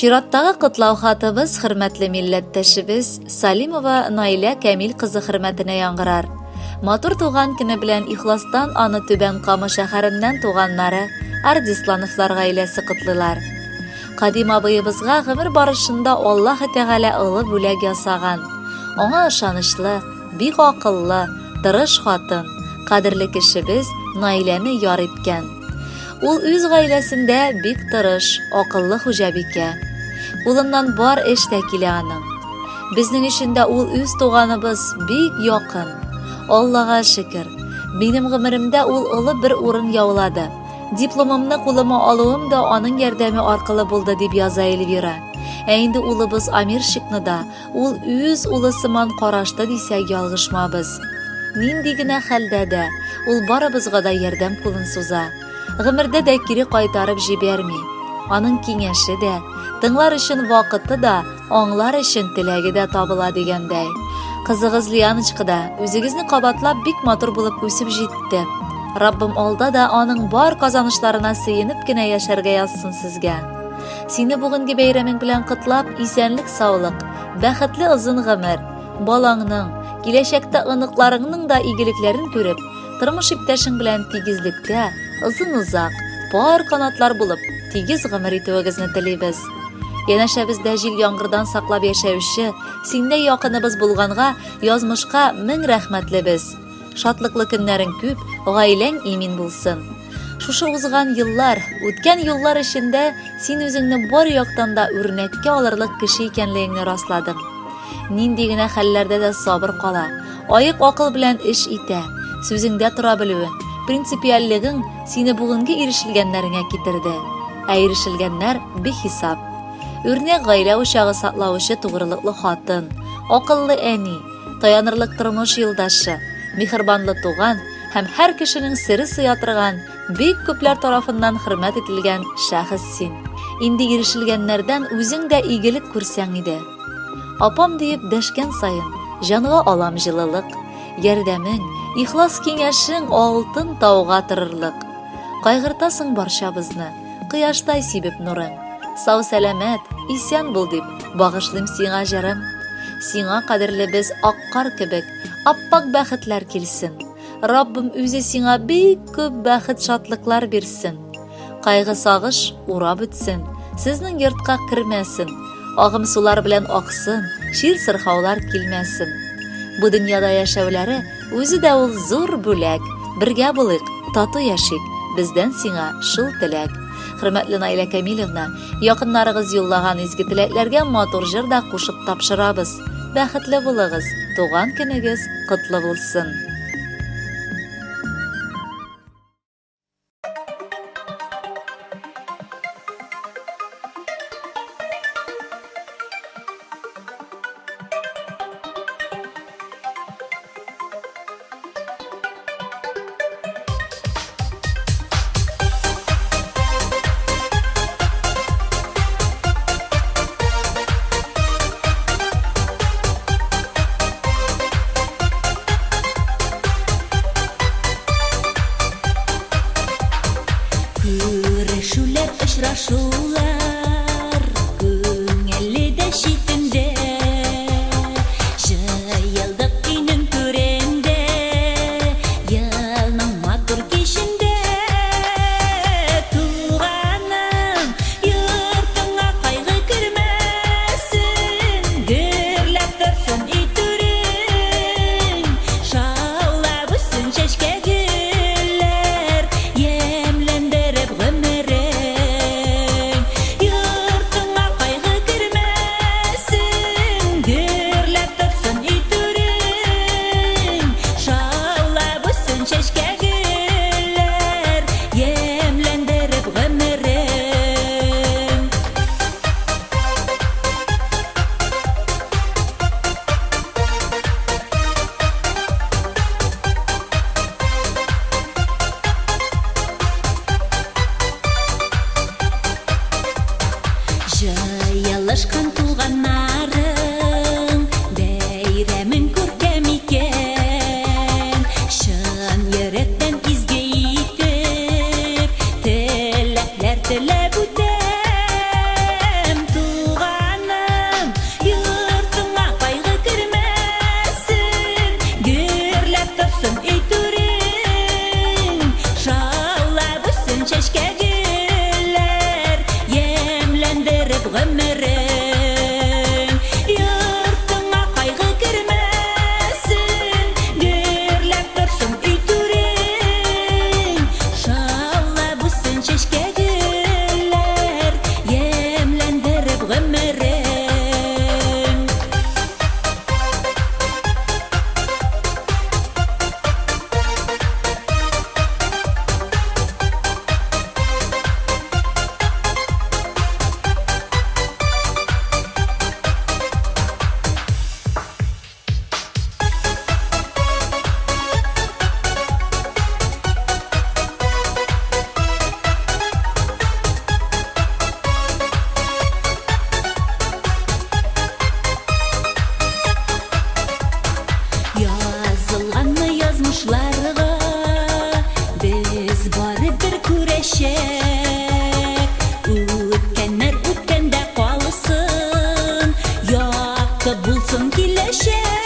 Чираттагы кытлау хатыбыз хөрмәтле милләттәшебез Салимова Наилә Камил кызы хөрмәтенә яңгырар. Матур туган көне белән ихластан аны Түбән Кама шәһәреннән туганнары Ардислановлар гаиләсе котлыйлар. Кадим абыебызга гомер барышында Аллаһ Тәгалә улы бүләк ясаган. Аңа ышанычлы, бик акыллы, тырыш хатын, кадерле кешебез Наиләне яр иткән. Ул үз гаиләсендә бик тырыш, акыллы хуҗабикә. Улыннан бар эш тә килә аның. Безнең эшендә ул үз туганыбыз бик якын. Аллага шөкер. Минем гомеремдә ул олы бер урын яулады. Дипломымны кулыма алуым да аның ярдәме аркылы булды дип яза Эльвира. Ә инде улыбыз Амирчикны да ул үз улы сыман карашты дисәк ялгышмабыз. Нинди генә хәлдә дә ул барыбызга да ярдәм кулын суза. Гомердә дә кире кайтарып җибәрми. Аның киңәше дә, тыңлар өчен вакыты да, аңлар өчен теләге дә табыла дигәндәй. Кызыгыз Лияночка да үзегезне кабатлап бик матур булып үсеп җитте. Раббым алда да аның бар казанышларына сөенеп кенә яшәргә язсын сезгә. Сине бүгенге бәйрәмең белән котлап, исәнлек, саулык, бәхетле озын гомер, балаңның, киләчәктә оныкларыңның да игелекләрен күреп, тормыш иптәшең белән тигезлектә, озын-узак, пар канатлар булып, тигез гомер итүегезне телибез. Янәшәбездә җил яңгырдан саклап яшәүче, синдә якыныбыз булганга, язмышка мең рәхмәтлебез. Шатлыклы көннәрең күп, гаиләң имин булсын. Шушы узган еллар, үткән еллар эчендә син үзеңне бар яктан да үрнәккә алырлык кеше икәнлегеңне расладың. Нинди генә хәлләрдә дә сабыр кала, аек акыл белән эш итә, сүзеңдә тора белүең, принципиальлегең сине бүгенге ирешелгәннәреңә китерде. Ә ирешелгәннәр бихисап. Үрнәк гаилә учагы саклаучы тугрылыклы хатын, акыллы әни, таянырлык тормыш юлдашы, михербанлы туган һәм һәр кешенең сире сыя торган, бик күпләр тарафыннан хөрмәт ителгән шәхес син. Инде ирешелгәннәрдән үзең дә игелек күрсәң иде. Апам диеп дәшкән сайын, җанга алам җылылык, ярдәмең, ихлас киңәшең алтын тауга торырлык. Кайгыртасың барчабызны, кояштай сибеп нурың. Сау сәламәт, исән бул дип, багышлыйм сиңа җырым. Сиңа кадерле без аккар кебек, аппак бәхетләр килсен. Раббым үзе сиңа бик күп бәхет шатлыклар бирсен. Кайгы сагыш урап үтсен, сезнең йортка кермәсен. Агым сулар белән аксын, шир сырхаулар килмәсен. Бу дөньяда яшәүләре үзе дә ул зур бүләк. Бергә булыйк, тату яшик, бездән сиңа шул теләк. Хөрмәтле Наилә Камиловна, якыннарыгыз юллаган изге теләкләргә матур җыр да кушып тапшырабыз. Бәхетле булыгыз, туган көнегез котлы булсын. Очрашулар күңелле шитендә, җыелдык көйнең түрендә, елның матур кичендә. Туганым, йортыңа кайгы кермәсен, гөрләп торсын итүрең, шаулап үссен чәчкә гөлләр, ямьләндереп гомерең. Җыелышкан туганнарың, бәйрәмең күркәм икән, чын йөрәктән изге итеп, теләкләр теләп үтәм. Без барыбер күрәчәк. Үткәннәр үткәндә калсын, якты булсын киләчәк.